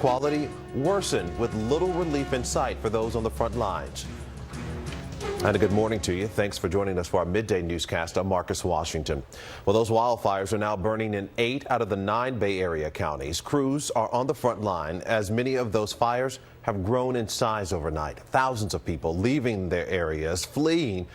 quality worsened with little relief in sight for those on the front lines. And a good morning to you. Thanks for joining us for our midday newscast. I'm Marcus Washington. Well, those wildfires are now burning in 8 out of the 9 Bay Area counties. Crews are on the front line as many of those fires have grown in size overnight. Thousands of people leaving their areas, fleeing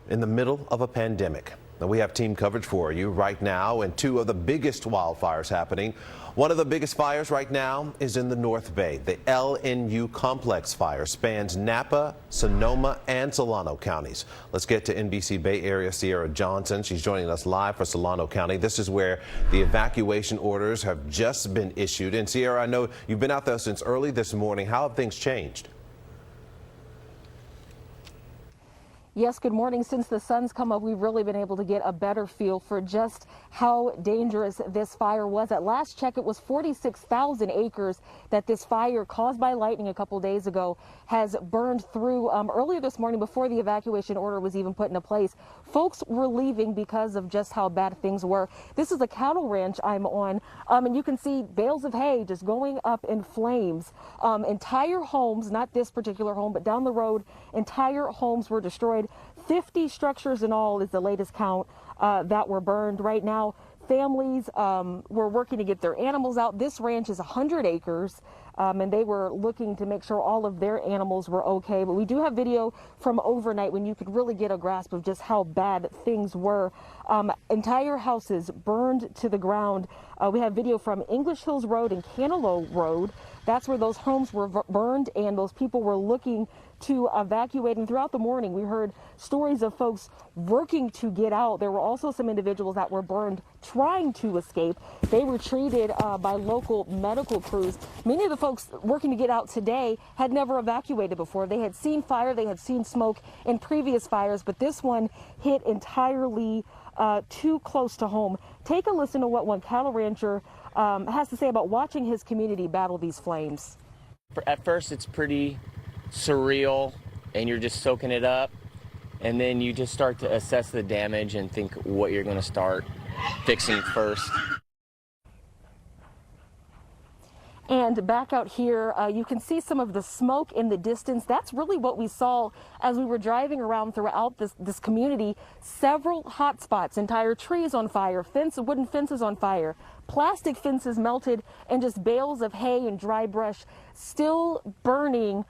in the middle of a pandemic. Now, we have team coverage for you right now, and 2 of the biggest wildfires happening. One of the biggest fires right now is in the North Bay. The LNU complex fire spans Napa, Sonoma, and Solano counties. Let's get to NBC Bay Area Sierra Johnson. She's joining us live for Solano County. This is where the evacuation orders have just been issued. And Sierra, I know you've been out there since early this morning. How have things changed? Yes, good morning. Since the sun's come up, we've really been able to get a better feel for just how dangerous this fire was. At last check, it was 46,000 acres that this fire caused by lightning a couple days ago has burned through. Earlier this morning, before the evacuation order was even put into place, folks were leaving because of just how bad things were. This is a cattle ranch I'm on, and you can see bales of hay just going up in flames. Entire homes, not this particular home, but down the road, entire homes were destroyed. 50 structures in all is the latest count that were burned. Right now, families were working to get their animals out. This ranch is 100 acres, and they were looking to make sure all of their animals were okay. But we do have video from overnight when you could really get a grasp of just how bad things were. Entire houses burned to the ground. We have video from English Hills Road and Canelo Road. That's where those homes were burned, and those people were looking to evacuate. And throughout the morning, we heard stories of folks working to get out. There were also some individuals that were burned trying to escape. They were treated by local medical crews. Many of the folks working to get out today had never evacuated before. They had seen fire, they had seen smoke in previous fires, but this one hit entirely too close to home. Take a listen to what one cattle rancher has to say about watching his community battle these flames. At first, it's pretty surreal, and you're just soaking it up, and then you just start to assess the damage and think what you're going to start fixing first. And back out here, you can see some of the smoke in the distance. That's really what we saw as we were driving around throughout this community. Several hot spots, entire trees on fire, wooden fences on fire, plastic fences melted, and just bales of hay and dry brush still burning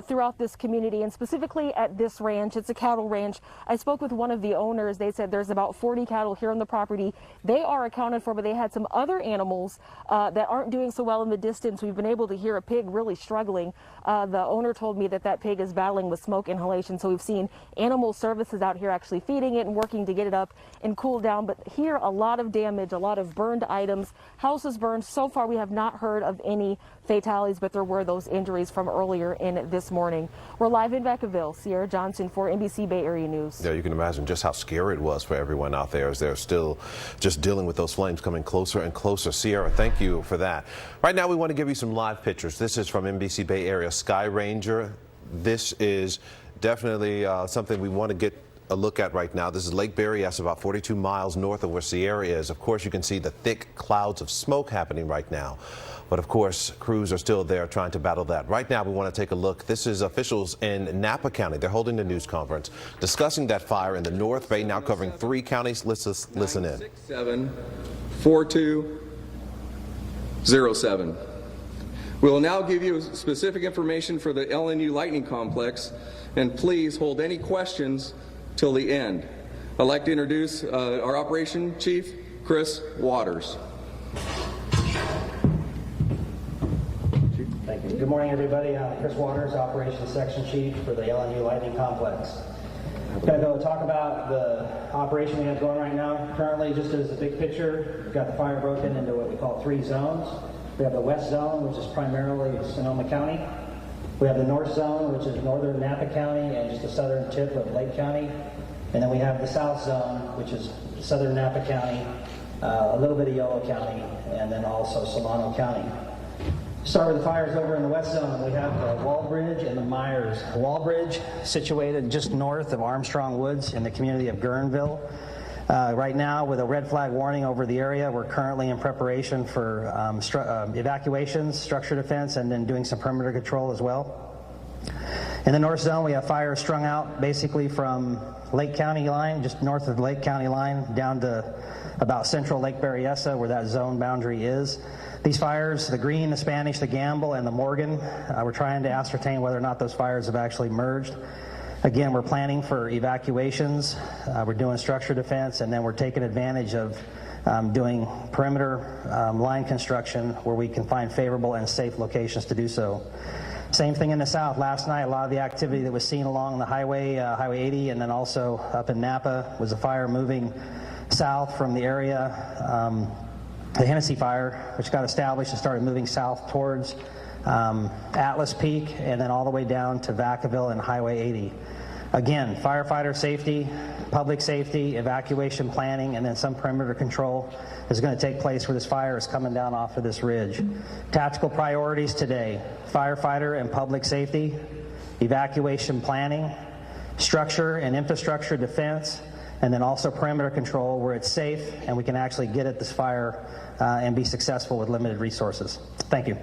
throughout this community, and specifically at this ranch. It's a cattle ranch. I spoke with one of the owners. They said there's about 40 cattle here on the property. They are accounted for, but they had some other animals that aren't doing so well in the distance. We've been able to hear a pig really struggling. The owner told me that pig is battling with smoke inhalation, so we've seen animal services out here actually feeding it and working to get it up and cool down. But here, a lot of damage, a lot of burned items, houses burned. So far, we have not heard of any fatalities, but there were those injuries from earlier in this morning. We're live in Vacaville. Sierra Johnson for NBC Bay Area News. Yeah, you can imagine just how scary it was for everyone out there as they're still just dealing with those flames coming closer and closer. Sierra, thank you for that. Right now, we want to give you some live pictures. This is from NBC Bay Area Sky Ranger. This is definitely something we want to get a look at right now. This is Lake Berryessa, about 42 miles north of where Sierra is. Of course, you can see the thick clouds of smoke happening right now. But of course, crews are still there trying to battle that. Right now, we want to take a look. This is officials in Napa County. They're holding a news conference discussing that fire in the North Bay, now covering 3 counties. Listen in. 967-4207. We will now give you specific information for the LNU lightning complex, and please hold any questions till the end. I'd like to introduce our Operation Chief, Chris Waters. Thank you. Good morning, everybody. Chris Waters, Operations Section Chief for the LNU Lightning Complex. I'm going to go talk about the operation we have going right now. Currently, just as a big picture, we've got the fire broken into what we call 3 zones. We have the West Zone, which is primarily Sonoma County. We have the North Zone, which is northern Napa County and just the southern tip of Lake County. And then we have the South Zone, which is southern Napa County, a little bit of Yolo County, and then also Solano County. Start with the fires over in the West Zone. We have the Wallbridge and the Myers. Wallbridge, situated just north of Armstrong Woods in the community of Guerneville. Right now, with a red flag warning over the area, we're currently in preparation for evacuations, structure defense, and then doing some perimeter control as well. In the north zone, we have fires strung out basically from Lake County line, just north of the Lake County line, down to about central Lake Berryessa, where that zone boundary is. These fires, the Green, the Spanish, the Gamble, and the Morgan, we're trying to ascertain whether or not those fires have actually merged. Again, we're planning for evacuations, we're doing structure defense, and then we're taking advantage of doing perimeter line construction where we can find favorable and safe locations to do so. Same thing in the south. Last night, a lot of the activity that was seen along the highway, Highway 80, and then also up in Napa was a fire moving south from the area, the Hennessy fire, which got established and started moving south towards Atlas Peak, and then all the way down to Vacaville and Highway 80. Again, firefighter safety, public safety, evacuation planning, and then some perimeter control is going to take place where this fire is coming down off of this ridge. Tactical priorities today: firefighter and public safety, evacuation planning, structure and infrastructure defense, and then also perimeter control where it's safe and we can actually get at this fire and be successful with limited resources. Thank you.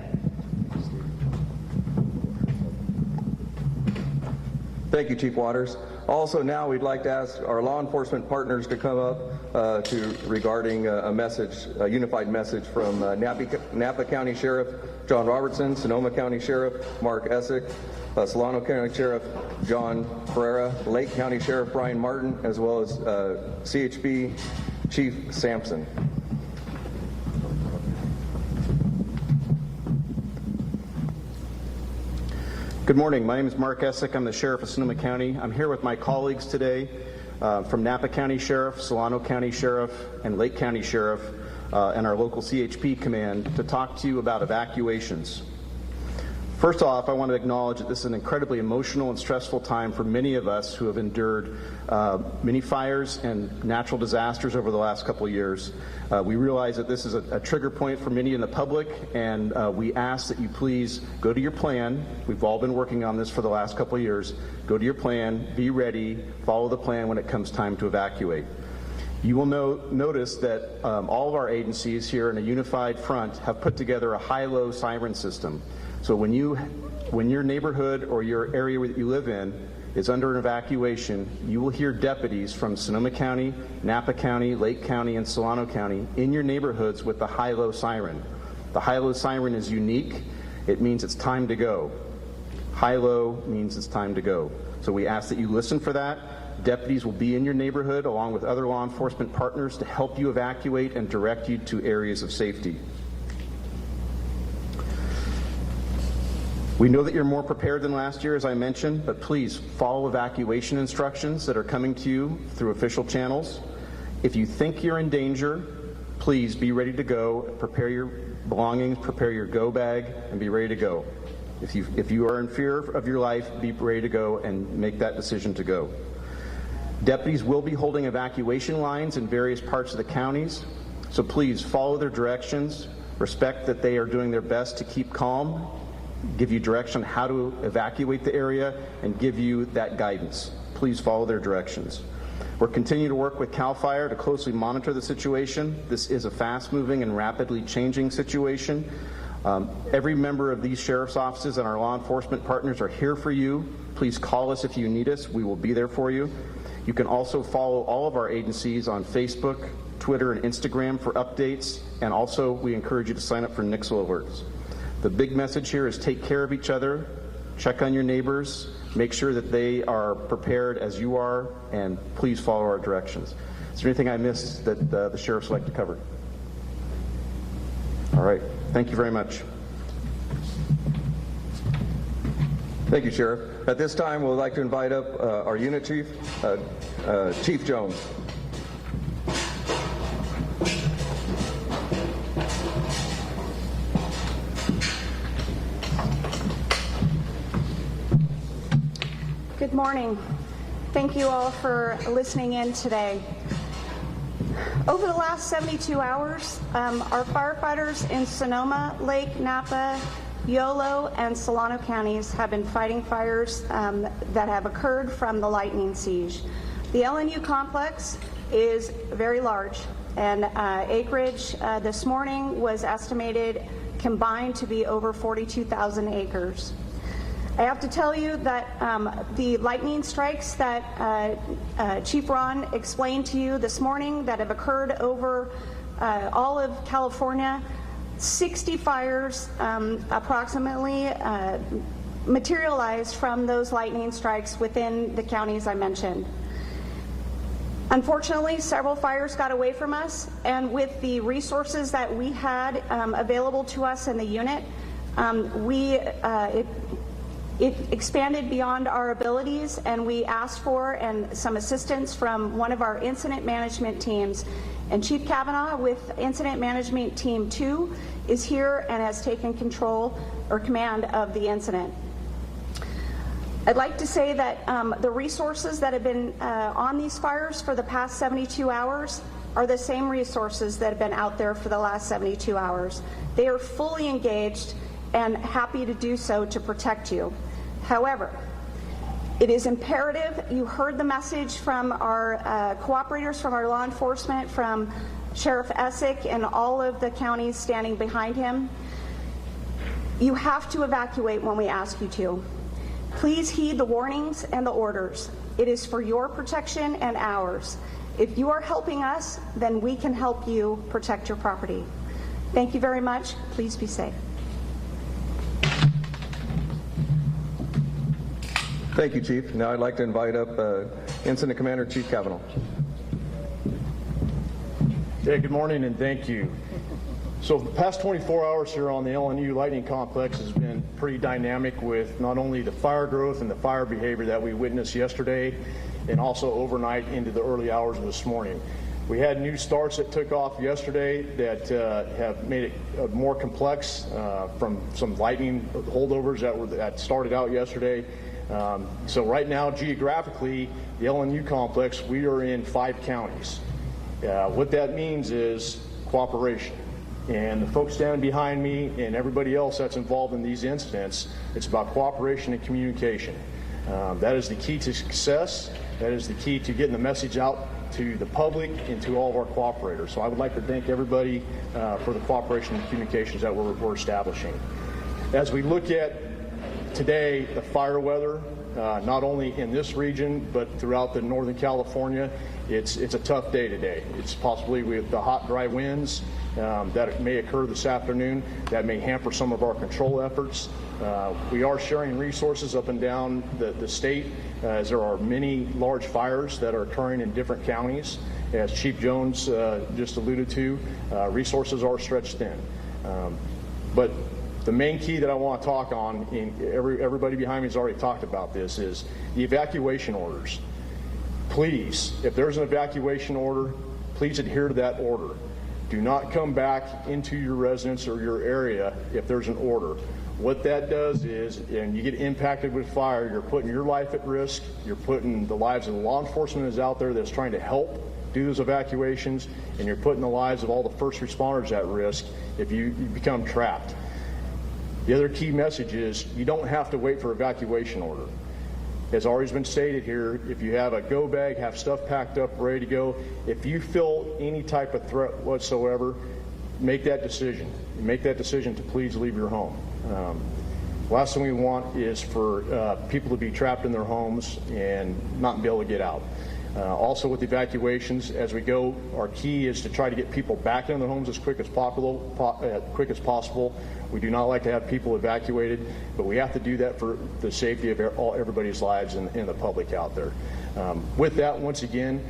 Thank you, Chief Waters. Also, now we'd like to ask our law enforcement partners to come up regarding a message, a unified message from Napa County Sheriff John Robertson, Sonoma County Sheriff Mark Essick, Solano County Sheriff John Ferreira, Lake County Sheriff Brian Martin, as well as CHP Chief Sampson. Good morning. My name is Mark Essick. I'm the Sheriff of Sonoma County. I'm here with my colleagues today from Napa County Sheriff, Solano County Sheriff, and Lake County Sheriff, and our local CHP command to talk to you about evacuations. First off, I want to acknowledge that this is an incredibly emotional and stressful time for many of us who have endured many fires and natural disasters over the last couple of years. We realize that this is a trigger point for many in the public, and we ask that you please go to your plan. We've all been working on this for the last couple of years. Go to your plan, be ready, follow the plan when it comes time to evacuate. You will notice that all of our agencies here in a unified front have put together a high-low siren system. So when your neighborhood or your area that you live in is under an evacuation, you will hear deputies from Sonoma County, Napa County, Lake County, and Solano County in your neighborhoods with the high-low siren. The high-low siren is unique. It means it's time to go. High-low means it's time to go. So we ask that you listen for that. Deputies will be in your neighborhood along with other law enforcement partners to help you evacuate and direct you to areas of safety. We know that you're more prepared than last year, as I mentioned, but please follow evacuation instructions that are coming to you through official channels. If you think you're in danger, please be ready to go. Prepare your belongings, prepare your go bag, and be ready to go. If you are in fear of your life, be ready to go and make that decision to go. Deputies will be holding evacuation lines in various parts of the counties, so please follow their directions, respect that they are doing their best to keep calm, give you direction on how to evacuate the area, and give you that guidance. Please follow their directions. We're continuing to work with CAL FIRE to closely monitor the situation. This is a fast-moving and rapidly changing situation. Every member of these sheriff's offices and our law enforcement partners are here for you. Please call us if you need us. We will be there for you. You can also follow all of our agencies on Facebook, Twitter, and Instagram for updates, and also we encourage you to sign up for Nixle alerts. The big message here is take care of each other, check on your neighbors, make sure that they are prepared as you are, and please follow our directions. Is there anything I missed that the sheriffs would like to cover? All right, thank you very much. Thank you, Sheriff. At this time, we'd like to invite up our unit chief, Chief Jones. Good morning. Thank you all for listening in today. Over the last 72 hours, our firefighters in Sonoma, Lake, Napa, Yolo, and Solano counties have been fighting fires that have occurred from the lightning siege. The LNU complex is very large, and acreage this morning was estimated combined to be over 42,000 acres. I have to tell you that the lightning strikes that Chief Ron explained to you this morning that have occurred over all of California, 60 fires approximately materialized from those lightning strikes within the counties I mentioned. Unfortunately, several fires got away from us, and with the resources that we had available to us in the unit, it expanded beyond our abilities, and we asked for some assistance from one of our incident management teams. And Chief Kavanaugh with Incident Management Team 2 is here and has taken control or command of the incident. I'd like to say that the resources that have been on these fires for the past 72 hours are the same resources that have been out there for the last 72 hours. They are fully engaged and happy to do so to protect you. However, it is imperative, you heard the message from our cooperators, from our law enforcement, from Sheriff Essick and all of the counties standing behind him. You have to evacuate when we ask you to. Please heed the warnings and the orders. It is for your protection and ours. If you are helping us, then we can help you protect your property. Thank you very much. Please be safe. Thank you, Chief. Now I'd like to invite up Incident Commander Chief Kavanaugh. Yeah, good morning and thank you. So the past 24 hours here on the LNU Lightning Complex has been pretty dynamic with not only the fire growth and the fire behavior that we witnessed yesterday and also overnight into the early hours of this morning. We had new starts that took off yesterday that have made it more complex from some lightning holdovers that started out yesterday. So right now, geographically, the LNU complex, we are in 5 counties. What that means is cooperation. And the folks standing behind me and everybody else that's involved in these incidents, it's about cooperation and communication. That is the key to success. That is the key to getting the message out to the public and to all of our cooperators. So I would like to thank everybody for the cooperation and communications that we're establishing. As we look at today, the fire weather, not only in this region, but throughout the Northern California, it's a tough day today. It's possibly with the hot, dry winds that may occur this afternoon that may hamper some of our control efforts. We are sharing resources up and down the state as there are many large fires that are occurring in different counties. As Chief Jones just alluded to, resources are stretched thin. But the main key that I want to talk on, everybody behind me has already talked about this, is the evacuation orders. Please, if there's an evacuation order, please adhere to that order. Do not come back into your residence or your area if there's an order. What that does is, and you get impacted with fire, you're putting your life at risk, you're putting the lives of the law enforcement that's out there that's trying to help do those evacuations, and you're putting the lives of all the first responders at risk if you become trapped. The other key message is you don't have to wait for evacuation order. As always been stated here, if you have a go bag, have stuff packed up, ready to go, if you feel any type of threat whatsoever, make that decision. Make that decision to please leave your home. Last thing we want is for people to be trapped in their homes and not be able to get out. Also with evacuations, as we go, our key is to try to get people back into their homes as quick as possible. We do not like to have people evacuated, but we have to do that for the safety of everybody's lives and the public out there. With that, once again,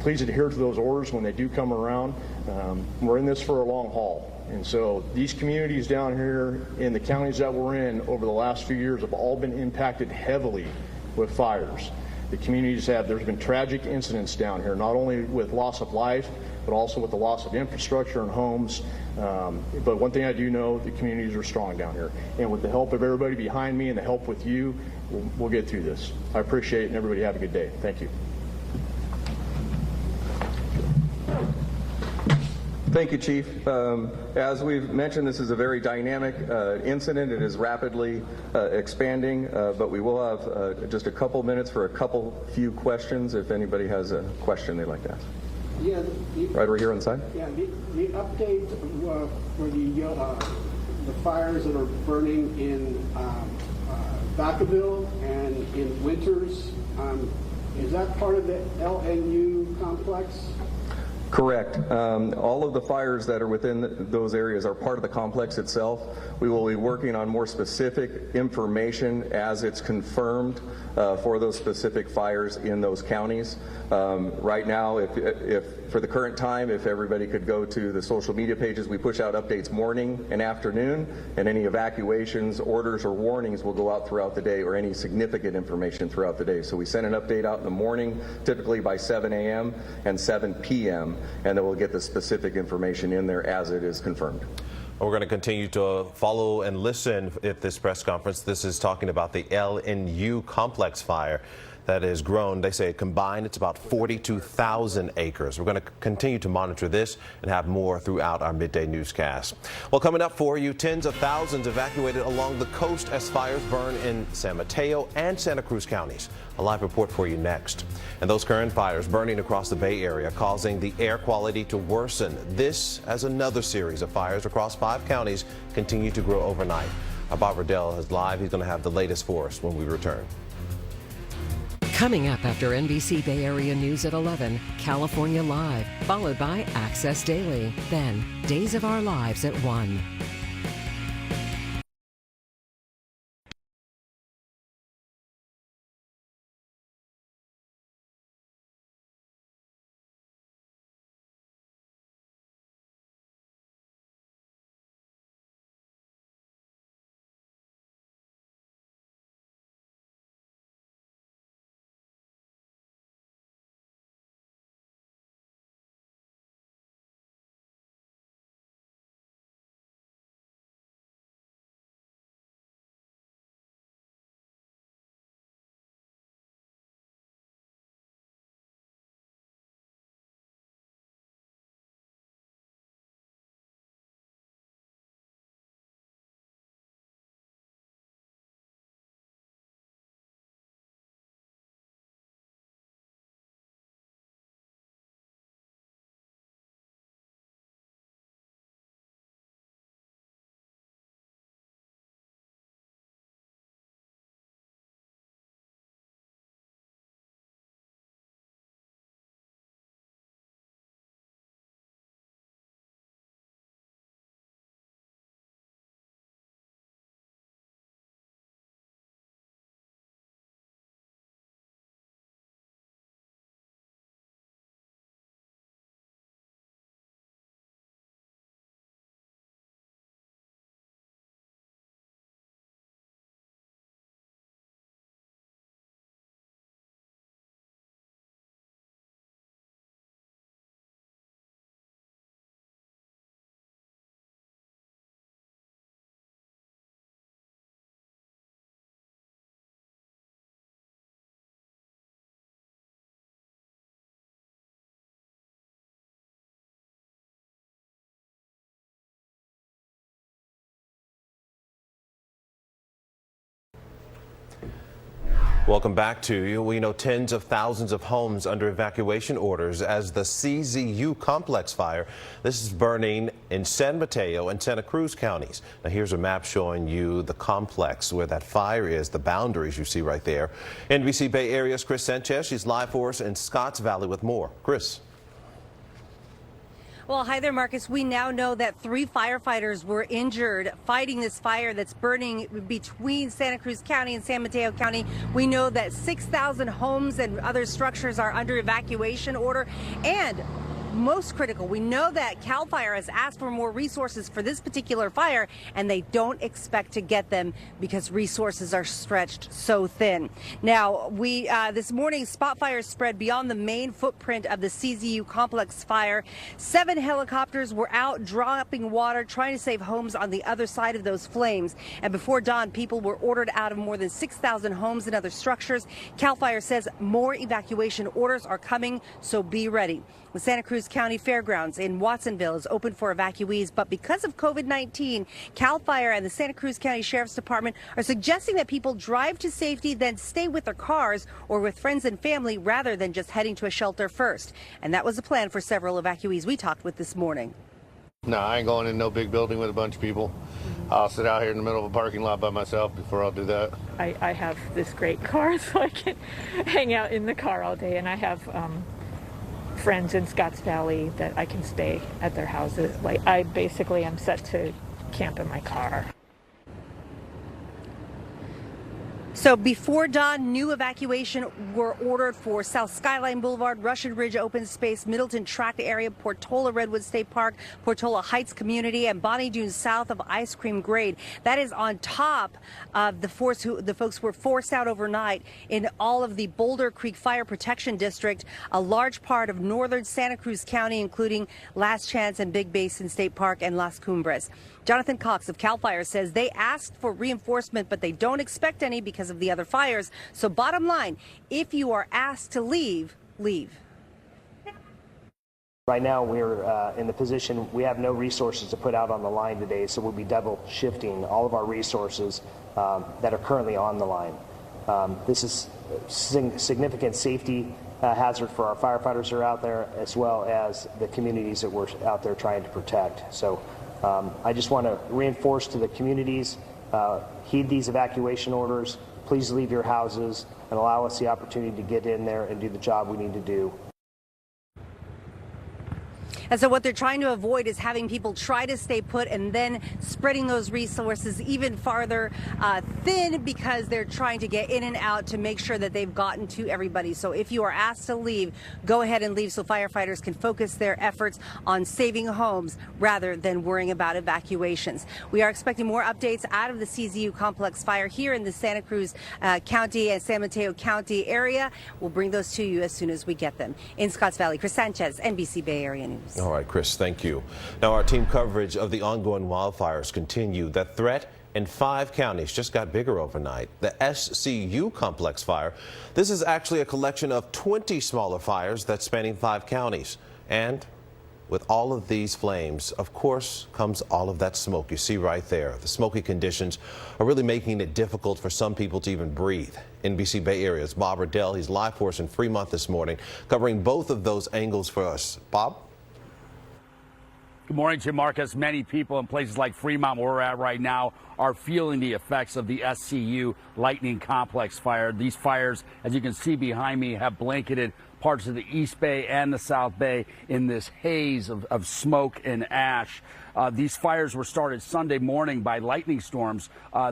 please adhere to those orders when they do come around. We're in this for a long haul. And so these communities down here in the counties that we're in over the last few years have all been impacted heavily with fires. The communities there's been tragic incidents down here, not only with loss of life, but also with the loss of infrastructure and homes. But one thing I do know, the communities are strong down here. And with the help of everybody behind me and the help with you, we'll get through this. I appreciate it, and everybody have a good day. Thank you. Thank you, Chief. As we've mentioned, this is a very dynamic incident. It is rapidly expanding, but we will have just a couple minutes for a few questions if anybody has a question they'd like to ask. Yeah, right over here on the side. Yeah, the update for the fires that are burning in Vacaville and in Winters, is that part of the LNU complex? Correct. All of the fires that are within those areas are part of the complex itself. We will be working on more specific information as it's confirmed for those specific fires in those counties. Right now, if for the current time, if everybody could go to the social media pages, we push out updates morning and afternoon, and any evacuations, orders, or warnings will go out throughout the day, or any significant information throughout the day. So we send an update out in the morning, typically by 7 a.m. and 7 p.m., and then we'll get the specific information in there as it is confirmed. We're going to continue to follow and listen at this press conference. This is talking about the LNU complex fire that has grown. They say combined it's about 42,000 acres. We're going to continue to monitor this and have more throughout our midday newscast. Well, coming up for you, tens of thousands evacuated along the coast as fires burn in San Mateo and Santa Cruz counties. A live report for you next. And those current fires burning across the Bay Area causing the air quality to worsen. This as another series of fires across 5 counties continue to grow overnight. Bob Riddell is live. He's going to have the latest for us when we return. Coming up after NBC Bay Area News at 11, California Live, followed by Access Daily. Then, Days of Our Lives at 1. Welcome back to you. We know tens of thousands of homes under evacuation orders as the CZU complex fire. This is burning in San Mateo and Santa Cruz counties. Now here's a map showing you the complex where that fire is, the boundaries you see right there. NBC Bay Area's Chris Sanchez, she's live for us in Scotts Valley with more. Chris. Well, hi there, Marcus. We now know that 3 firefighters were injured fighting this fire that's burning between Santa Cruz County and San Mateo County. We know that 6,000 homes and other structures are under evacuation order. And most critical, we know that CAL FIRE has asked for more resources for this particular fire, and they don't expect to get them because resources are stretched so thin. Now, this morning, spot fires spread beyond the main footprint of the CZU complex fire. 7 helicopters were out dropping water, trying to save homes on the other side of those flames. And before dawn, people were ordered out of more than 6,000 homes and other structures. CAL FIRE says more evacuation orders are coming, so be ready. With Santa Cruz Cruz County Fairgrounds in Watsonville is open for evacuees, but because of COVID-19, CAL FIRE and the Santa Cruz County Sheriff's Department are suggesting that people drive to safety, then stay with their cars or with friends and family rather than just heading to a shelter first. And that was the plan for several evacuees we talked with this morning. No, I ain't going in no big building with a bunch of people. I'll sit out here in the middle of a parking lot by myself before I'll do that. I have this great car, so I can hang out in the car all day, and I have friends in Scotts Valley that I can stay at their houses. Like, I basically am set to camp in my car. So before dawn, new evacuation were ordered for South Skyline Boulevard, Russian Ridge Open Space, Middleton Tract area, Portola Redwood State Park, Portola Heights Community, and Bonnie Dunes south of Ice Cream Grade. That is on top of the folks who were forced out overnight in all of the Boulder Creek Fire Protection District, a large part of northern Santa Cruz County, including Last Chance and Big Basin State Park and Las Cumbres. Jonathan Cox of CAL FIRE says they asked for reinforcement, but they don't expect any because of the other fires. So bottom line, if you are asked to leave, leave. Right now, we're in the position we have no resources to put out on the line today, so we'll be double shifting all of our resources that are currently on the line. This is a significant safety hazard for our firefighters who are out there, as well as the communities that we're out there trying to protect. So I just want to reinforce to the communities, heed these evacuation orders. Please leave your houses and allow us the opportunity to get in there and do the job we need to do. And so what they're trying to avoid is having people try to stay put and then spreading those resources even farther thin, because they're trying to get in and out to make sure that they've gotten to everybody. So if you are asked to leave, go ahead and leave so firefighters can focus their efforts on saving homes rather than worrying about evacuations. We are expecting more updates out of the CZU complex fire here in the Santa Cruz County and San Mateo County area. We'll bring those to you as soon as we get them. In Scotts Valley, Chris Sanchez, NBC Bay Area News. All right, Chris, thank you. Now, our team coverage of the ongoing wildfires continue. That threat in 5 counties just got bigger overnight. The SCU complex fire, this is actually a collection of 20 smaller fires that's spanning 5 counties. And with all of these flames, of course, comes all of that smoke you see right there. The smoky conditions are really making it difficult for some people to even breathe. NBC Bay Area's Bob Riddell, he's live for us in Fremont this morning, covering both of those angles for us. Bob? Good morning, Jim Marcus. Many people in places like Fremont, where we're at right now, are feeling the effects of the SCU lightning complex fire. These fires, as you can see behind me, have blanketed parts of the East Bay and the South Bay in this haze of smoke and ash. These fires were started Sunday morning by lightning storms.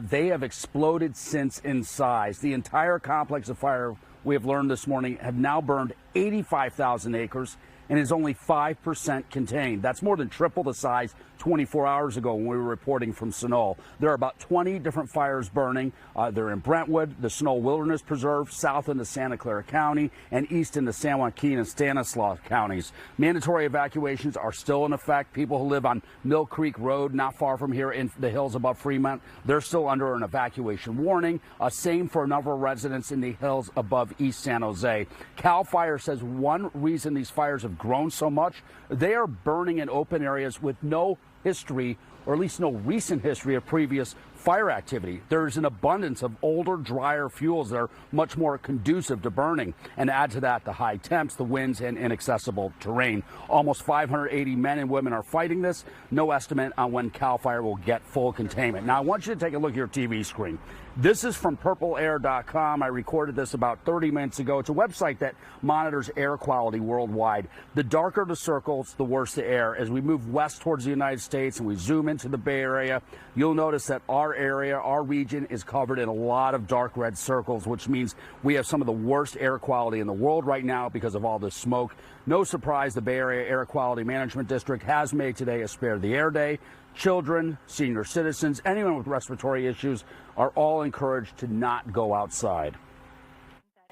They have exploded since in size. The entire complex of fire, we have learned this morning, have now burned 85,000 acres and is only 5% contained. That's more than triple the size 24 hours ago when we were reporting from Sunol. There are about 20 different fires burning. They're in Brentwood, the Sunol Wilderness Preserve, south into Santa Clara County, and east into San Joaquin and Stanislaus counties. Mandatory evacuations are still in effect. People who live on Mill Creek Road, not far from here in the hills above Fremont, they're still under an evacuation warning. Same for a number of residents in the hills above East San Jose. CAL FIRE says one reason these fires have grown so much, they are burning in open areas with no history, or at least no recent history of previous fire activity. There's an abundance of older, drier fuels that are much more conducive to burning. And add to that the high temps, the winds, and inaccessible terrain. Almost 580 men and women are fighting this. No estimate on when CAL FIRE will get full containment. Now, I want you to take a look at your TV screen. This is from purpleair.com. I recorded this about 30 minutes ago. It's a website that monitors air quality worldwide. The darker the circles, the worse the air. As we move west towards the United States and we zoom into the Bay Area, you'll notice that our area, our region, is covered in a lot of dark red circles, which means we have some of the worst air quality in the world right now because of all this smoke. No surprise, the Bay Area Air Quality Management District has made today a Spare the Air Day. Children, senior citizens, anyone with respiratory issues are all encouraged to not go outside.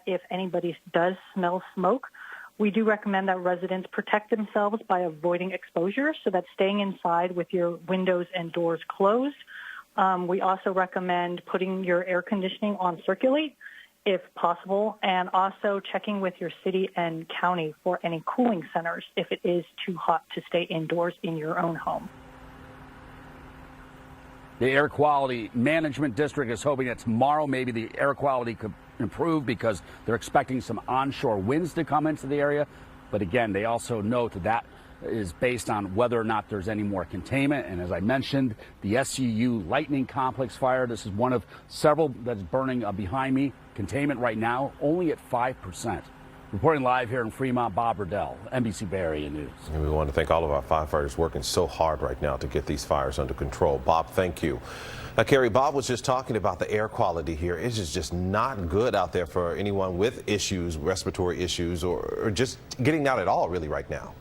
If anybody does smell smoke, we do recommend that residents protect themselves by avoiding exposure, so that's staying inside with your windows and doors closed. We also recommend putting your air conditioning on circulate if possible, and also checking with your city and county for any cooling centers if it is too hot to stay indoors in your own home. The Air Quality Management District is hoping that tomorrow maybe the air quality could improve because they're expecting some onshore winds to come into the area. But again, they also note that is based on whether or not there's any more containment. And as I mentioned, the SCU Lightning Complex fire, this is one of several that's burning behind me. Containment right now only at 5%. Reporting live here in Fremont, Bob Riddell, NBC Bay Area News. And we want to thank all of our firefighters working so hard right now to get these fires under control. Bob, thank you. Now, Carrie, Bob was just talking about the air quality here. It is just not good out there for anyone with issues, respiratory issues, or just getting out at all really right now.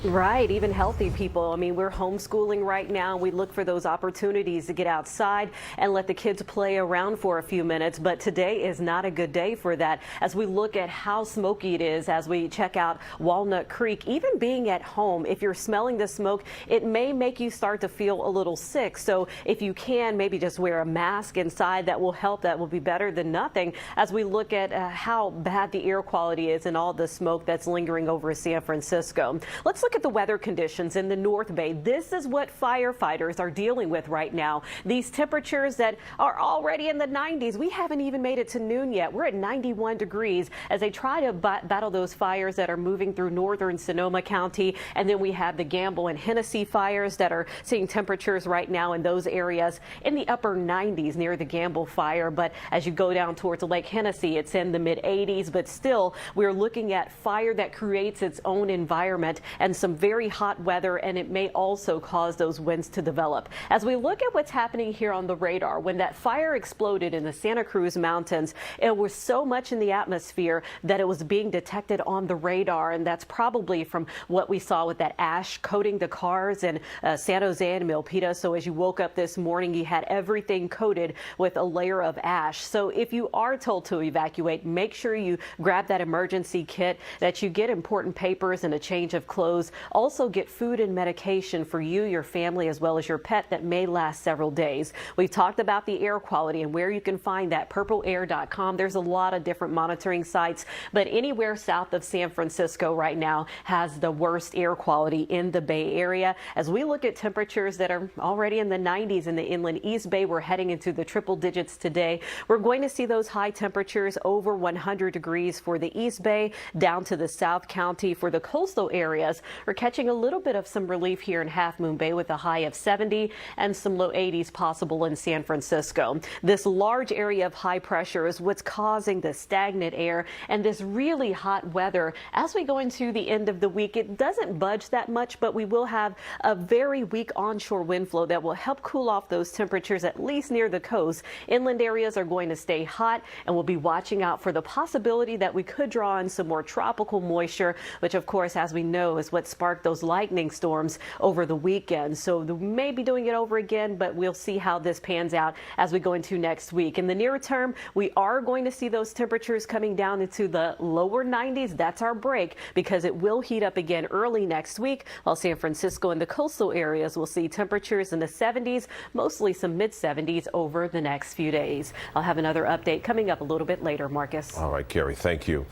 Right, even healthy people. I mean, we're homeschooling right now. We look for those opportunities to get outside and let the kids play around for a few minutes. But today is not a good day for that. As we look at how smoky it is, as we check out Walnut Creek, even being at home, if you're smelling the smoke, it may make you start to feel a little sick. So if you can, maybe just wear a mask inside. That will help. That will be better than nothing as we look at how bad the air quality is and all the smoke that's lingering over San Francisco. Let's look at the weather conditions in the North Bay. This is what firefighters are dealing with right now. These temperatures that are already in the 90s. We haven't even made it to noon yet. We're at 91 degrees as they try to battle those fires that are moving through northern Sonoma County. And then we have the Gamble and Hennessy fires that are seeing temperatures right now in those areas in the upper 90s near the Gamble fire. But as you go down towards Lake Hennessy, it's in the mid 80s. But still, we're looking at fire that creates its own environment and some very hot weather, and it may also cause those winds to develop. As we look at what's happening here on the radar, when that fire exploded in the Santa Cruz Mountains, it was so much in the atmosphere that it was being detected on the radar, and that's probably from what we saw with that ash coating the cars in San Jose and Milpitas. So as you woke up this morning, you had everything coated with a layer of ash. So if you are told to evacuate, make sure you grab that emergency kit, that you get important papers and a change of clothes. Also get food and medication for you, your family, as well as your pet that may last several days. We've talked about the air quality and where you can find that, purpleair.com. There's a lot of different monitoring sites, but anywhere south of San Francisco right now has the worst air quality in the Bay Area. As we look at temperatures that are already in the 90s in the inland East Bay, we're heading into the triple digits today. We're going to see those high temperatures over 100 degrees for the East Bay, down to the South County. For the coastal areas, we're catching a little bit of some relief here in Half Moon Bay with a high of 70 and some low 80s possible in San Francisco. This large area of high pressure is what's causing the stagnant air and this really hot weather. As we go into the end of the week, it doesn't budge that much, but we will have a very weak onshore wind flow that will help cool off those temperatures, at least near the coast. Inland areas are going to stay hot, and we'll be watching out for the possibility that we could draw in some more tropical moisture, which of course, as we know, is what sparked those lightning storms over the weekend. So we may be doing it over again, but we'll see how this pans out as we go into next week. In the near term, we are going to see those temperatures coming down into the lower 90s. That's our break, because it will heat up again early next week, while San Francisco and the coastal areas will see temperatures in the 70s, mostly some mid 70s over the next few days. I'll have another update coming up a little bit later, Marcus. All right, Carrie, thank you.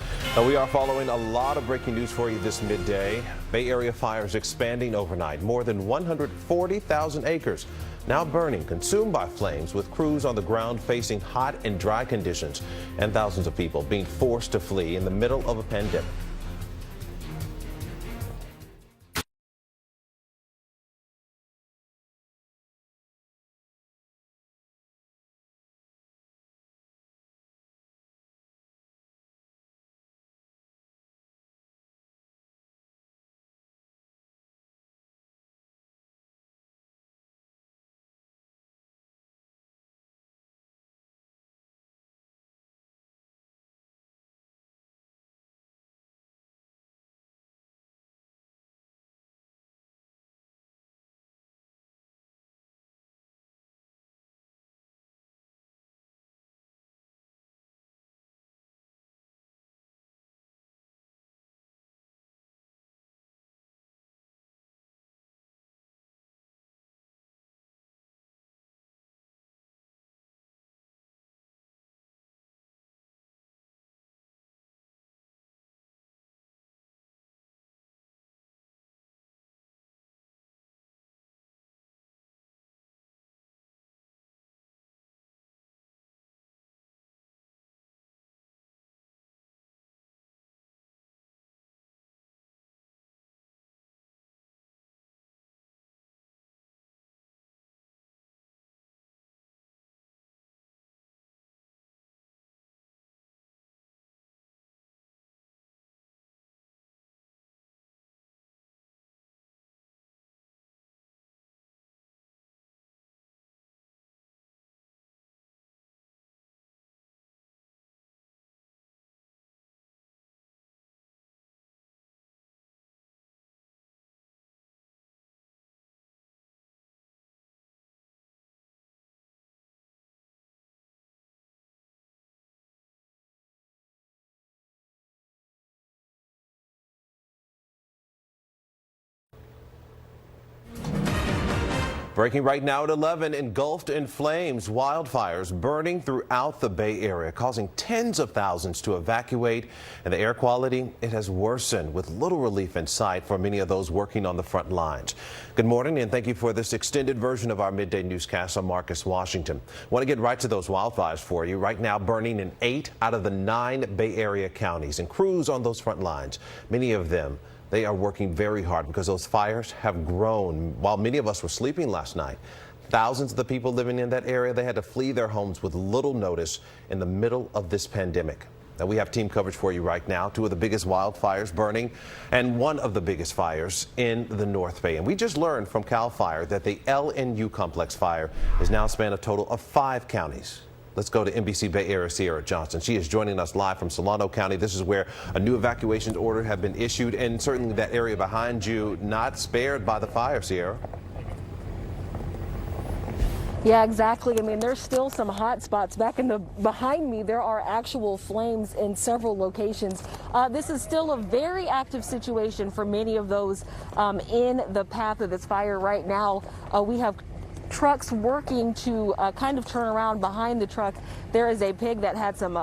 We are following a lot of breaking news for you this midday. Bay Area fires expanding overnight. More than 140,000 acres now burning, consumed by flames, with crews on the ground facing hot and dry conditions, and thousands of people being forced to flee in the middle of a pandemic. Breaking right now at 11, engulfed in flames, wildfires burning throughout the Bay Area, causing tens of thousands to evacuate. And the air quality, it has worsened with little relief in sight for many of those working on the front lines. Good morning and thank you for this extended version of our midday newscast. I'm Marcus Washington. Want to get right to those wildfires for you. Right now burning in 8 out of the 9 Bay Area counties, and crews on those front lines, many of them, they are working very hard because those fires have grown. While many of us were sleeping last night, thousands of the people living in that area, they had to flee their homes with little notice in the middle of this pandemic. Now, we have team coverage for you right now. 2 of the biggest wildfires burning and one of the biggest fires in the North Bay. And we just learned from CAL FIRE that the LNU complex fire has now spanned a total of 5 counties. Let's go to NBC Bay Area Sierra Johnson. She is joining us live from Solano County. This is where a new evacuation order have been issued, and certainly that area behind you not spared by the fire, Sierra. Yeah, exactly. I mean, there's still some hot spots back behind me. There are actual flames in several locations. This is still a very active situation for many of those in the path of this fire right now. We have trucks working to kind of turn around. Behind the truck, there is a pig that had some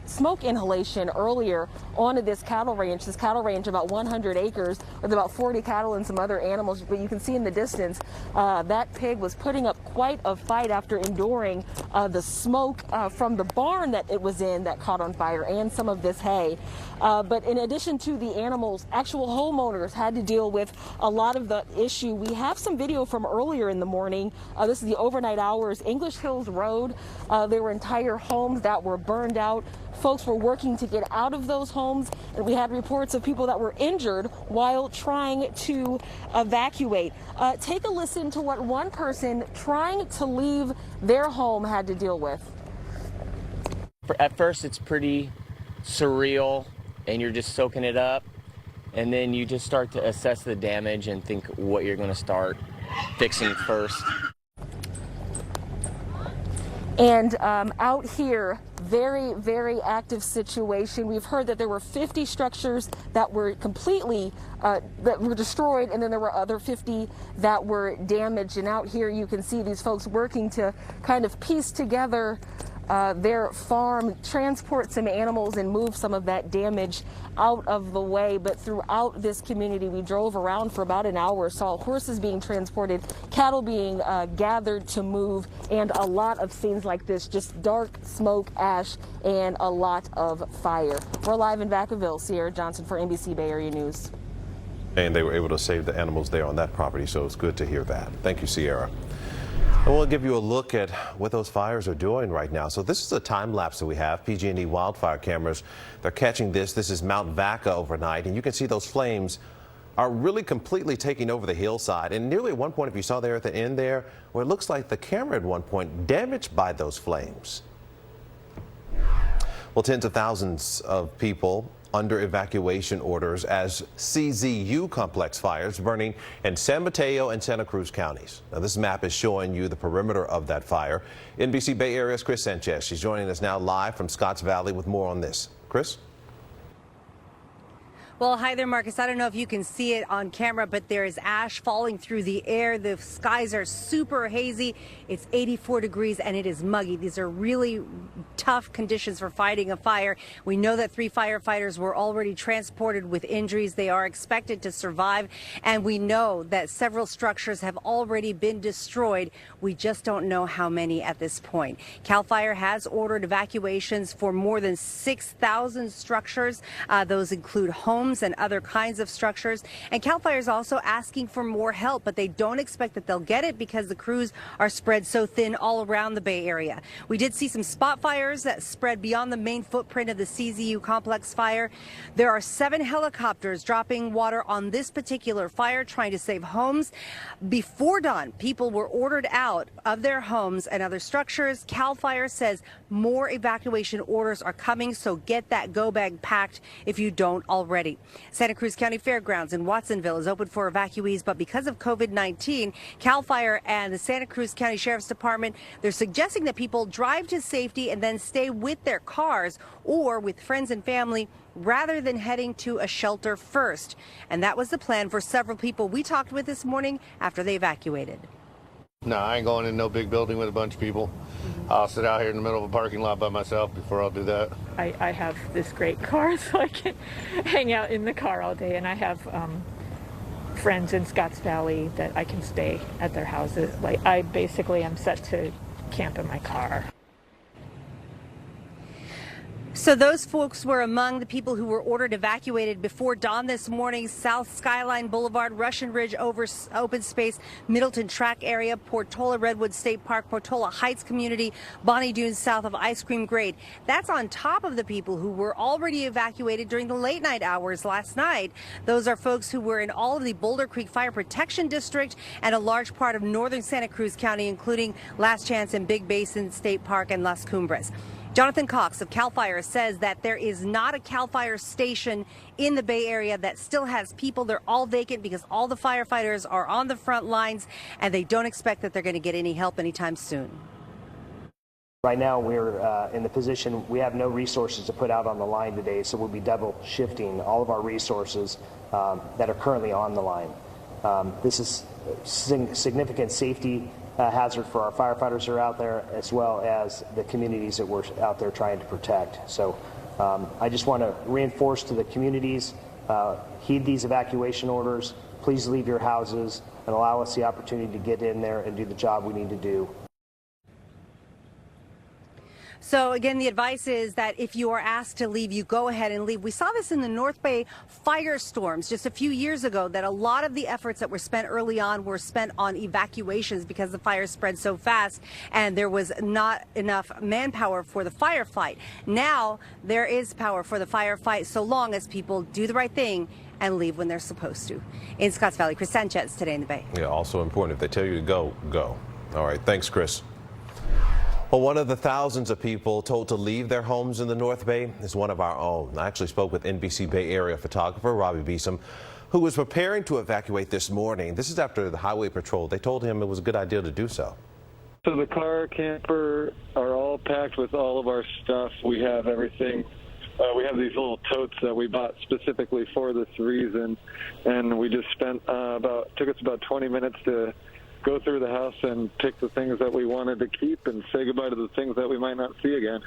smoke inhalation earlier onto this cattle ranch. This cattle ranch, about 100 acres with about 40 cattle and some other animals. But you can see in the distance that pig was putting up quite a fight after enduring the smoke from the barn that it was in that caught on fire and some of this hay. But in addition to the animals, actual homeowners had to deal with a lot of the issue. We have some video from earlier in the morning. This is the overnight hours. English Hills Road. There were entire homes that were burned out. Folks were working to get out of those homes, and we had reports of people that were injured while trying to evacuate. Take a listen to what one person trying to leave their home had to deal with. At first, it's pretty surreal, and you're just soaking it up, and then you just start to assess the damage and think what you're going to start fixing first. And out here, very, very active situation. We've heard that there were 50 structures that were completely that were destroyed, and then there were other 50 that were damaged. And out here you can see these folks working to kind of piece together their farm, transport some animals and move some of that damage out of the way. But throughout this community, we drove around for about an hour, saw horses being transported, cattle being gathered to move, and a lot of scenes like this, just dark smoke, ash, and a lot of fire. We're live in Vacaville. Sierra Johnson for NBC Bay Area News. And they were able to save the animals there on that property, so it's good to hear that. Thank you, Sierra. I want to give you a look at what those fires are doing right now. So this is a time lapse that we have. PG&E wildfire cameras, they're catching this. This is Mount Vaca overnight, and you can see those flames are really completely taking over the hillside. And nearly at one point, if you saw there at the end there, where it looks like the camera at one point damaged by those flames. Well, tens of thousands of people under evacuation orders as CZU complex fires burning in San Mateo and Santa Cruz counties. Now, this map is showing you the perimeter of that fire. NBC Bay Area's Chris Sanchez. She's joining us now live from Scotts Valley with more on this. Chris? Well, hi there, Marcus. I don't know if you can see it on camera, but there is ash falling through the air. The skies are super hazy. It's 84 degrees and it is muggy. These are really tough conditions for fighting a fire. We know that 3 firefighters were already transported with injuries. They are expected to survive. And we know that several structures have already been destroyed. We just don't know how many at this point. CAL FIRE has ordered evacuations for more than 6,000 structures. Those include homes and other kinds of structures. And CAL FIRE is also asking for more help, but they don't expect that they'll get it because the crews are spread so thin all around the Bay Area. We did see some spot fires that spread beyond the main footprint of the CZU complex fire. There are 7 helicopters dropping water on this particular fire, trying to save homes. Before dawn, people were ordered out of their homes and other structures. CAL FIRE says more evacuation orders are coming, so get that go bag packed if you don't already. Santa Cruz County Fairgrounds in Watsonville is open for evacuees, but because of COVID-19, CAL FIRE and the Santa Cruz County Sheriff's Department, they're suggesting that people drive to safety and then stay with their cars or with friends and family rather than heading to a shelter first. And that was the plan for several people we talked with this morning after they evacuated. No, I ain't going in no big building with a bunch of people. I'll sit out here in the middle of a parking lot by myself before I'll do that. I have this great car, so I can hang out in the car all day, and I have friends in Scotts Valley that I can stay at their houses. Like, I basically am set to camp in my car. So those folks were among the people who were ordered evacuated before dawn this morning. South Skyline Boulevard, Russian Ridge Open Space, Middleton Track area, Portola Redwood State Park, Portola Heights Community, Bonnie Dunes south of Ice Cream Grade. That's on top of the people who were already evacuated during the late night hours last night. Those are folks who were in all of the Boulder Creek Fire Protection District and a large part of northern Santa Cruz County, including Last Chance and Big Basin State Park and Las Cumbres. Jonathan Cox of CAL FIRE says that there is not a CAL FIRE station in the Bay Area that still has people. They're all vacant because all the firefighters are on the front lines, and they don't expect that they're going to get any help anytime soon. Right now, we're in the position we have no resources to put out on the line today, so we'll be double shifting all of our resources that are currently on the line. This is significant safety hazard for our firefighters who are out there, as well as the communities that we're out there trying to protect. So I just want to reinforce to the communities, heed these evacuation orders. Please leave your houses and allow us the opportunity to get in there and do the job we need to do. So again, the advice is that if you are asked to leave, you go ahead and leave. We saw this in the North Bay firestorms just a few years ago, that a lot of the efforts that were spent early on were spent on evacuations because the fire spread so fast and there was not enough manpower for the firefight. Now there is power for the firefight, so long as people do the right thing and leave when they're supposed to. In Scotts Valley, Chris Sanchez, Today in the Bay. Yeah, also important, if they tell you to go, go. All right, thanks, Chris. Well, one of the thousands of people told to leave their homes in the North Bay is one of our own. I actually spoke with NBC Bay Area photographer Robbie Beeson, who was preparing to evacuate this morning. This is after the Highway Patrol. They told him it was a good idea to do so. So the car, camper are all packed with all of our stuff. We have everything. We have these little totes that we bought specifically for this reason, and we just spent took us about 20 minutes to go through the house and pick the things that we wanted to keep and say goodbye to the things that we might not see again.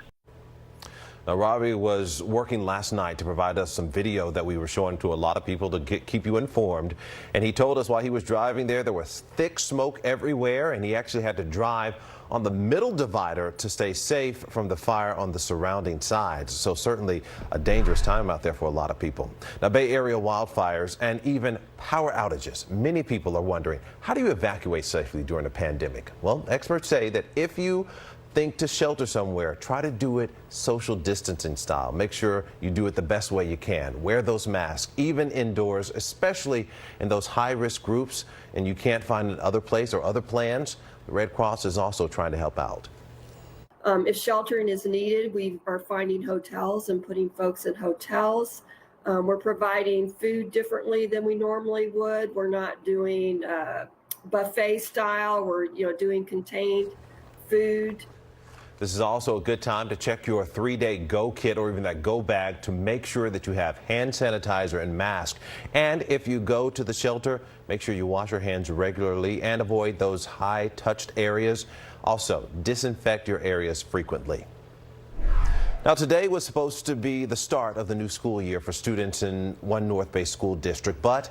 Now, Robbie was working last night to provide us some video that we were showing to a lot of people to keep you informed. And he told us while he was driving there was thick smoke everywhere, and he actually had to drive on the middle divider to stay safe from the fire on the surrounding sides. So certainly a dangerous time out there for a lot of people. Now, Bay Area wildfires and even power outages. Many people are wondering, how do you evacuate safely during a pandemic? Well, experts say that if you think to shelter somewhere, try to do it social distancing style. Make sure you do it the best way you can. Wear those masks, even indoors, especially in those high-risk groups, and you can't find an other place or other plans. The Red Cross is also trying to help out. If sheltering is needed, we are finding hotels and putting folks in hotels. We're providing food differently than we normally would. We're not doing buffet style. We're doing contained food. This is also a good time to check your 3-day Go kit or even that Go bag to make sure that you have hand sanitizer and mask. And if you go to the shelter, make sure you wash your hands regularly and avoid those high-touched areas. Also, disinfect your areas frequently. Now, today was supposed to be the start of the new school year for students in one North Bay school district, but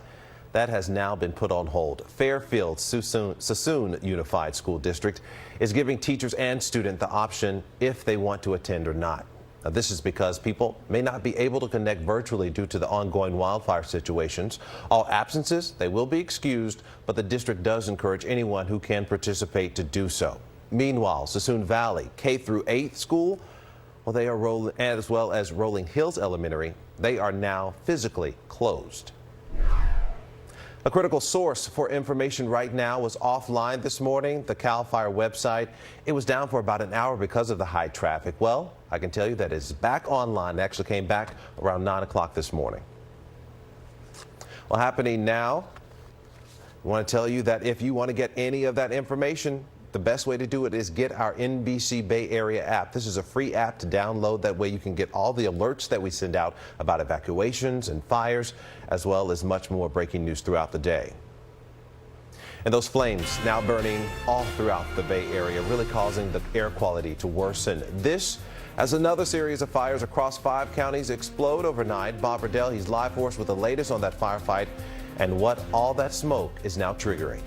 that has now been put on hold. Fairfield Sassoon Unified School District is giving teachers and students the option if they want to attend or not. Now, this is because people may not be able to connect virtually due to the ongoing wildfire situations. All absences, they will be excused, but the district does encourage anyone who can participate to do so. Meanwhile, Sassoon Valley K-8 school, well, they are rolling, as well as Rolling Hills Elementary, they are now physically closed. A critical source for information right now was offline this morning, the CAL FIRE website. It was down for about an hour because of the high traffic. Well, I can tell you that it's back online. It actually came back around 9 o'clock this morning. Well, happening now, I want to tell you that if you want to get any of that information, the best way to do it is get our NBC Bay Area app. This is a free app to download. That way you can get all the alerts that we send out about evacuations and fires, as well as much more breaking news throughout the day. And those flames now burning all throughout the Bay Area, really causing the air quality to worsen. This as another series of fires across 5 counties explode overnight. Bob Riddell, he's live for us with the latest on that firefight and what all that smoke is now triggering.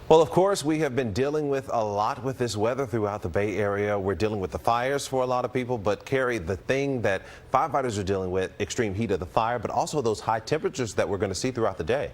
Well, of course, we have been dealing with a lot with this weather throughout the Bay Area. We're dealing with the fires for a lot of people, but Carrie, the thing that firefighters are dealing with, extreme heat of the fire, but also those high temperatures that we're going to see throughout the day.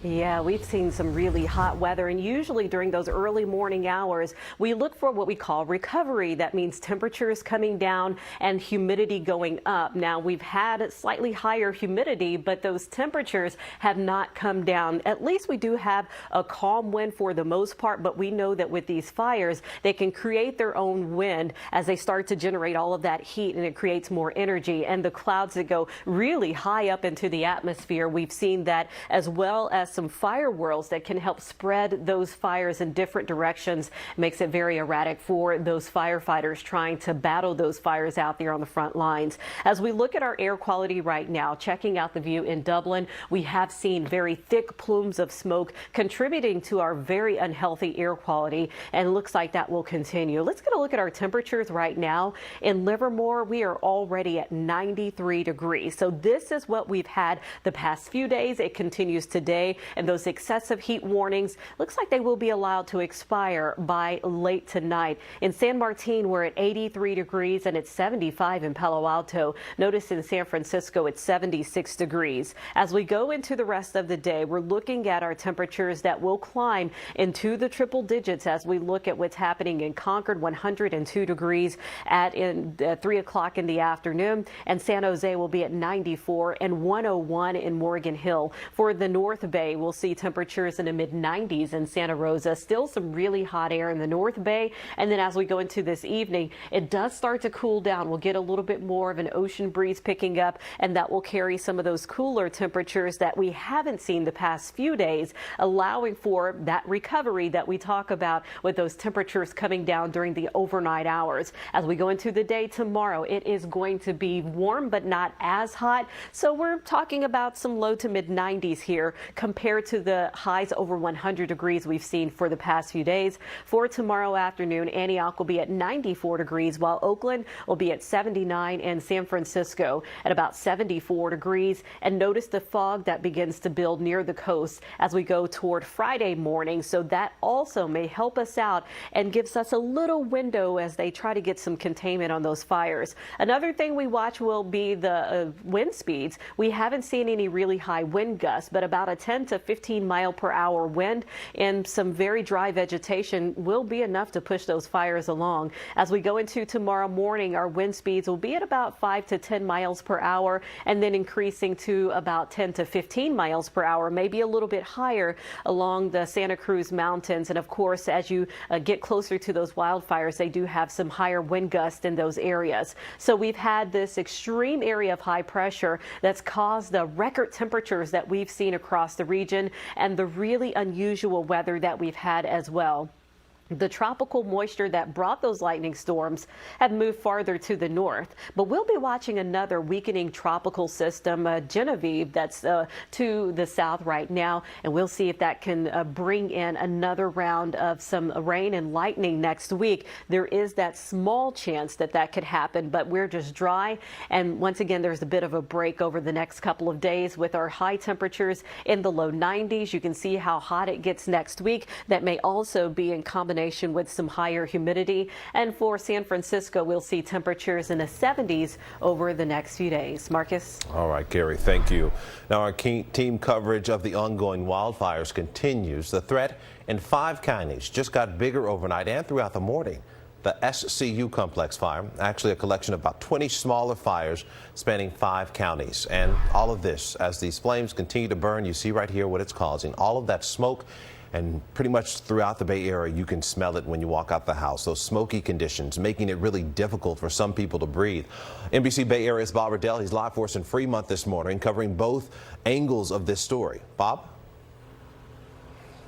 Yeah, we've seen some really hot weather, and usually during those early morning hours, we look for what we call recovery. That means temperatures coming down and humidity going up. Now, we've had slightly higher humidity, but those temperatures have not come down. At least we do have a calm wind for the most part, but we know that with these fires, they can create their own wind as they start to generate all of that heat, and it creates more energy. And the clouds that go really high up into the atmosphere, we've seen that, as well as some fire whirls that can help spread those fires in different directions. Makes it very erratic for those firefighters trying to battle those fires out there on the front lines. As we look at our air quality right now, checking out the view in Dublin, we have seen very thick plumes of smoke contributing to our very unhealthy air quality, and looks like that will continue. Let's get a look at our temperatures right now. In Livermore, we are already at 93 degrees. So this is what we've had the past few days. It continues today. And those excessive heat warnings, looks like they will be allowed to expire by late tonight. In San Martin, we're at 83 degrees, and it's 75 in Palo Alto. Notice in San Francisco, it's 76 degrees. As we go into the rest of the day, we're looking at our temperatures that will climb into the triple digits as we look at what's happening in Concord, 102 degrees at 3 o'clock in the afternoon, and San Jose will be at 94 and 101 in Morgan Hill. For the North Bay, we'll see temperatures in the mid-90s in Santa Rosa. Still some really hot air in the North Bay. And then as we go into this evening, it does start to cool down. We'll get a little bit more of an ocean breeze picking up, and that will carry some of those cooler temperatures that we haven't seen the past few days, allowing for that recovery that we talk about with those temperatures coming down during the overnight hours. As we go into the day tomorrow, it is going to be warm but not as hot. So we're talking about some low to mid-90s here compared to the highs over 100 degrees we've seen for the past few days. For tomorrow afternoon, Antioch will be at 94 degrees, while Oakland will be at 79 and San Francisco at about 74 degrees. And notice the fog that begins to build near the coast as we go toward Friday morning. So that also may help us out and gives us a little window as they try to get some containment on those fires. Another thing we watch will be the wind speeds. We haven't seen any really high wind gusts, but about a 10 to 15 mile per hour wind and some very dry vegetation will be enough to push those fires along. As we go into tomorrow morning, our wind speeds will be at about 5 to 10 miles per hour, and then increasing to about 10 to 15 miles per hour, maybe a little bit higher along the Santa Cruz Mountains. And of course, as you get closer to those wildfires, they do have some higher wind gusts in those areas. So we've had this extreme area of high pressure that's caused the record temperatures that we've seen across the region and the really unusual weather that we've had as well. The tropical moisture that brought those lightning storms have moved farther to the north, but we'll be watching another weakening tropical system, Genevieve, that's to the south right now, and we'll see if that can bring in another round of some rain and lightning next week. There is that small chance that that could happen, but we're just dry, and once again, there's a bit of a break over the next couple of days with our high temperatures in the low 90s. You can see how hot it gets next week. That may also be in combination with some higher humidity. And for San Francisco, we'll see temperatures in the 70s over the next few days. Marcus? All right, Gary, thank you. Now, our team coverage of the ongoing wildfires continues. The threat in 5 counties just got bigger overnight and throughout the morning. The SCU complex fire, actually a collection of about 20 smaller fires spanning 5 counties. And all of this, as these flames continue to burn, you see right here what it's causing. All of that smoke, and pretty much throughout the Bay Area, you can smell it when you walk out the house. Those smoky conditions making it really difficult for some people to breathe. NBC Bay Area's Bob Riddell, he's live for us in Fremont this morning, covering both angles of this story. Bob?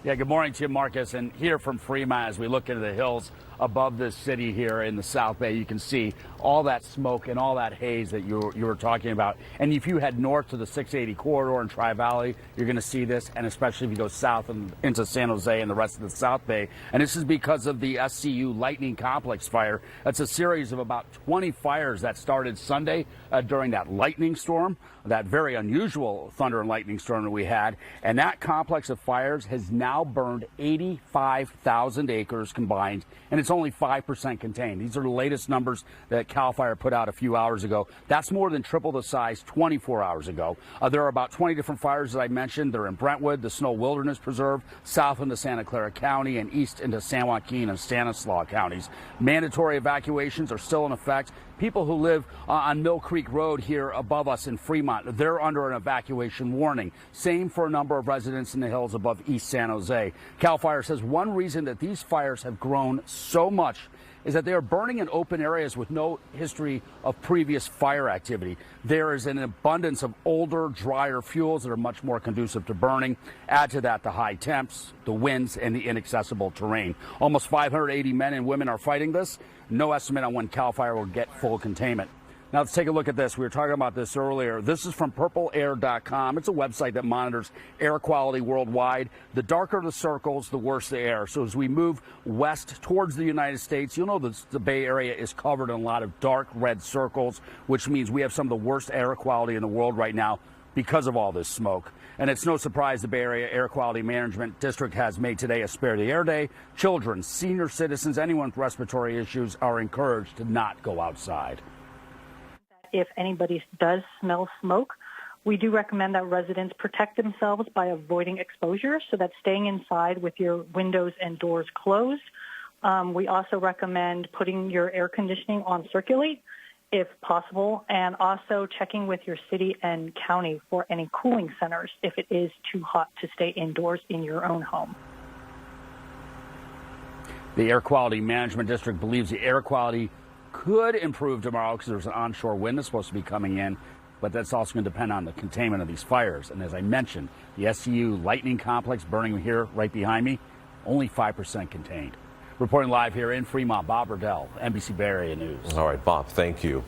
Yeah, good morning to you, Marcus. And here from Fremont, as we look into the hills above this city here in the South Bay, you can see all that smoke and all that haze that you were talking about. And if you head north to the 680 corridor in Tri-Valley, you're going to see this, and especially if you go south and into San Jose and the rest of the South Bay. And this is because of the SCU lightning complex fire. That's a series of about 20 fires that started Sunday during that lightning storm, that very unusual thunder and lightning storm that we had. And that complex of fires has now burned 85,000 acres combined, and it's only 5% contained. These are the latest numbers that CAL FIRE put out a few hours ago. That's more than triple the size 24 hours ago. There are about 20 different fires that I mentioned. They're in Brentwood, the Snow Wilderness Preserve, south into Santa Clara County, and east into San Joaquin and Stanislaus counties. Mandatory evacuations are still in effect. People who live on Mill Creek Road here above us in Fremont, they're under an evacuation warning. Same for a number of residents in the hills above East San Jose. CAL FIRE says one reason that these fires have grown so much is that they are burning in open areas with no history of previous fire activity. There is an abundance of older, drier fuels that are much more conducive to burning. Add to that the high temps, the winds, and the inaccessible terrain. Almost 580 men and women are fighting this. No estimate on when CAL FIRE will get full containment. Now let's take a look at this. We were talking about this earlier. This is from purpleair.com. It's a website that monitors air quality worldwide. The darker the circles, the worse the air. So as we move west towards the United States, you'll know that the Bay Area is covered in a lot of dark red circles, which means we have some of the worst air quality in the world right now because of all this smoke. And it's no surprise the Bay Area Air Quality Management District has made today a Spare the Air Day. Children, senior citizens, anyone with respiratory issues are encouraged to not go outside. If anybody does smell smoke, we do recommend that residents protect themselves by avoiding exposure, so that's staying inside with your windows and doors closed. We also recommend putting your air conditioning on circulate if possible, and also checking with your city and county for any cooling centers if it is too hot to stay indoors in your own home. The Air Quality Management District believes the air quality could improve tomorrow because there's an onshore wind that's supposed to be coming in, but that's also going to depend on the containment of these fires. And as I mentioned, the SCU lightning complex burning here right behind me, only 5% contained. Reporting live here in Fremont, Bob Riddell, NBC Bay Area News. All right, Bob, thank you.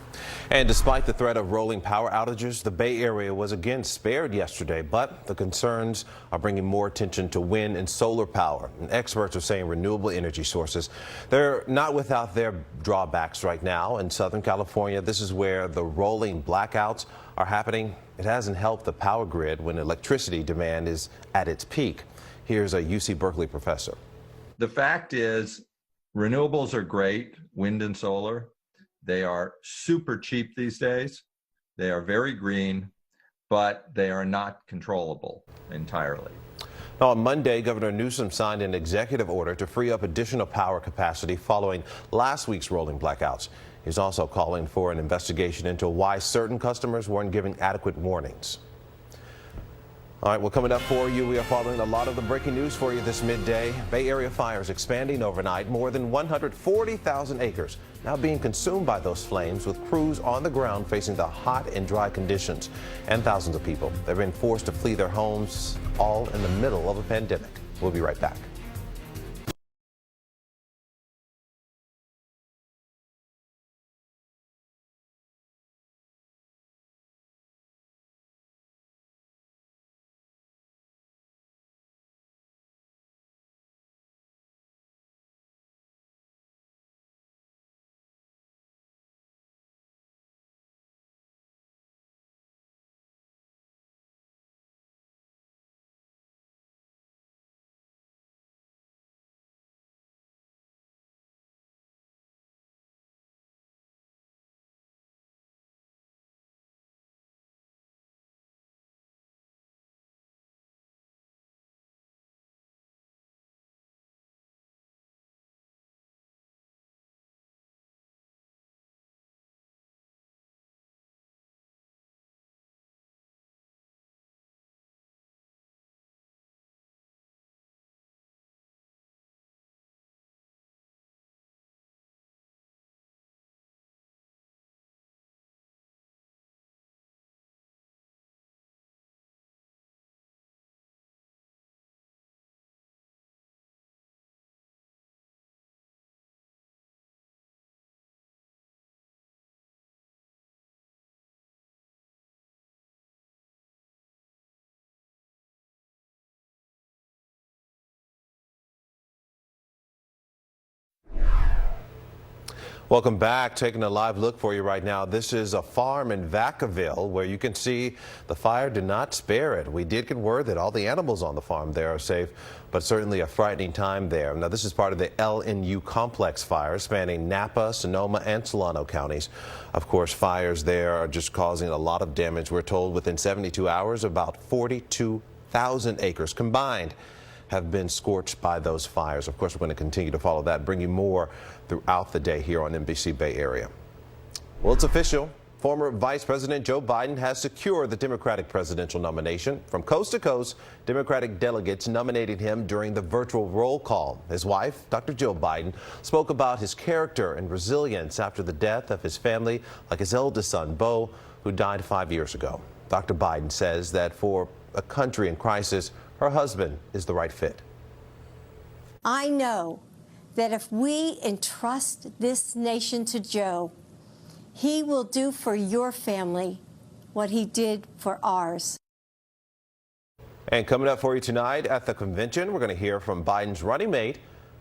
And despite the threat of rolling power outages, the Bay Area was again spared yesterday, but the concerns are bringing more attention to wind and solar power. And experts are saying renewable energy sources, they're not without their drawbacks right now. In Southern California, this is where the rolling blackouts are happening. It hasn't helped the power grid when electricity demand is at its peak. Here's a UC Berkeley professor. The fact is, renewables are great, wind and solar. They are super cheap these days. They are very green, but they are not controllable entirely. Now, on Monday, Governor Newsom signed an executive order to free up additional power capacity following last week's rolling blackouts. He's also calling for an investigation into why certain customers weren't giving adequate warnings. All right, well, coming up for you, we are following a lot of the breaking news for you this midday. Bay Area fires expanding overnight, more than 140,000 acres now being consumed by those flames, with crews on the ground facing the hot and dry conditions. And thousands of people, they've been forced to flee their homes, all in the middle of a pandemic. We'll be right back. Welcome back. Taking a live look for you right now. This is a farm in Vacaville where you can see the fire did not spare it. We did get word that all the animals on the farm there are safe, but certainly a frightening time there. Now, this is part of the LNU complex fire spanning Napa, Sonoma, and Solano counties. Of course, fires there are just causing a lot of damage. We're told within 72 hours, about 42,000 acres combined have been scorched by those fires. Of course, we're going to continue to follow that, bring you more throughout the day here on NBC Bay Area. Well, it's official. Former Vice President Joe Biden has secured the Democratic presidential nomination. From coast to coast, Democratic delegates nominated him during the virtual roll call. His wife, Dr. Jill Biden, spoke about his character and resilience after the death of his family, like his eldest son, Beau, who died 5 years ago. Dr. Biden says that for a country in crisis, her husband is the right fit. I know that if we entrust this nation to Joe, he will do for your family what he did for ours. And coming up for you tonight at the convention, we're going to hear from Biden's running mate,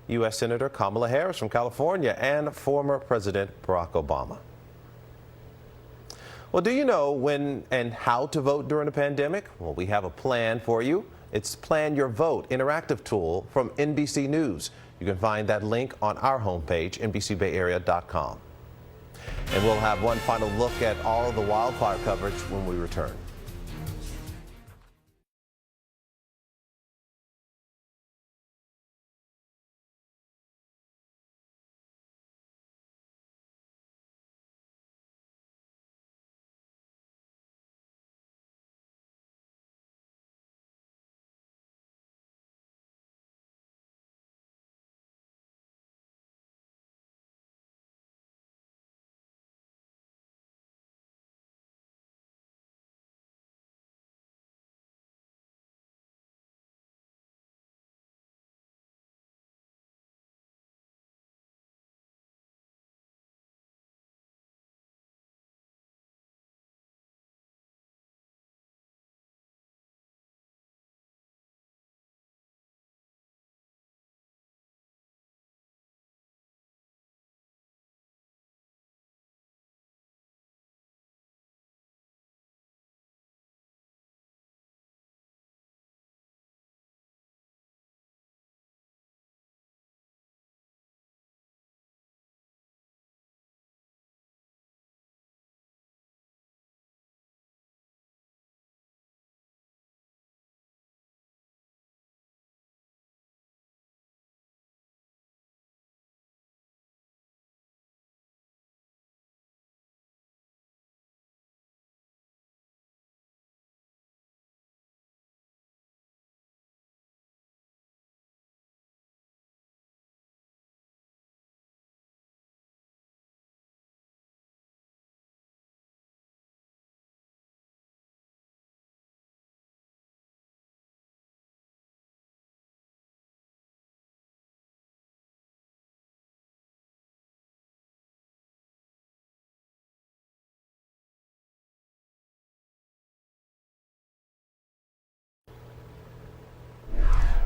U.S. Senator Kamala Harris from California, and former President Barack Obama. Well, do you know when and how to vote during a pandemic? Well, we have a plan for you. It's Plan Your Vote interactive tool from NBC News. You can find that link on our homepage, NBCBayArea.com. And we'll have one final look at all of the wildfire coverage when we return.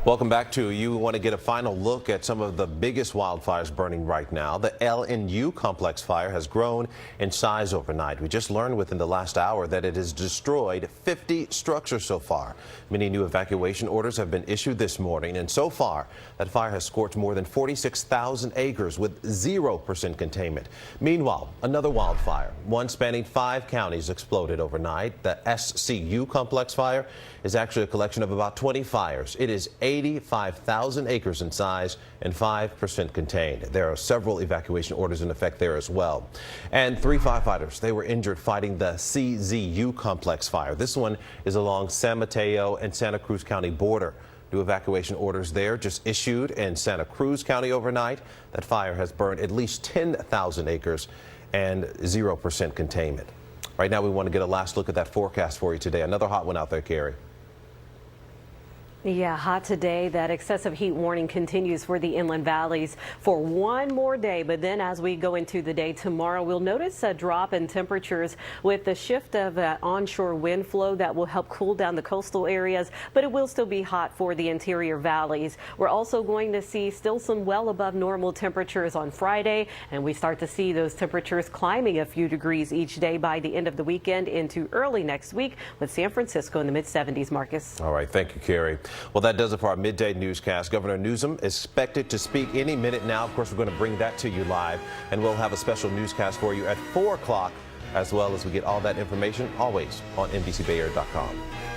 Welcome back to You Want to Get a final look at some of the biggest wildfires burning right now. The LNU complex fire has grown in size overnight. We just learned within the last hour that it has destroyed 50 structures so far. Many new evacuation orders have been issued this morning, and so far that fire has scorched more than 46,000 acres with 0% containment. Meanwhile, another wildfire, one spanning 5 counties, exploded overnight. The SCU complex fire is actually a collection of about 20 fires. It is 85,000 acres in size and 5% contained. There are several evacuation orders in effect there as well. And 3 firefighters, they were injured fighting the CZU complex fire. This one is along San Mateo and Santa Cruz County border. New evacuation orders there just issued in Santa Cruz County overnight. That fire has burned at least 10,000 acres and 0% containment. Right now, we want to get a last look at that forecast for you today. Another hot one out there, Carrie. Yeah, hot today. That excessive heat warning continues for the inland valleys for one more day. But then as we go into the day tomorrow, we'll notice a drop in temperatures with the shift of onshore wind flow that will help cool down the coastal areas. But it will still be hot for the interior valleys. We're also going to see still some well above normal temperatures on Friday. And we start to see those temperatures climbing a few degrees each day by the end of the weekend into early next week, with San Francisco in the mid-70s. Marcus. All right. Thank you, Carrie. Well, that does it for our midday newscast. Governor Newsom is expected to speak any minute now. Of course, we're going to bring that to you live, and we'll have a special newscast for you at 4 o'clock, as well as we get all that information always on NBCBayArea.com.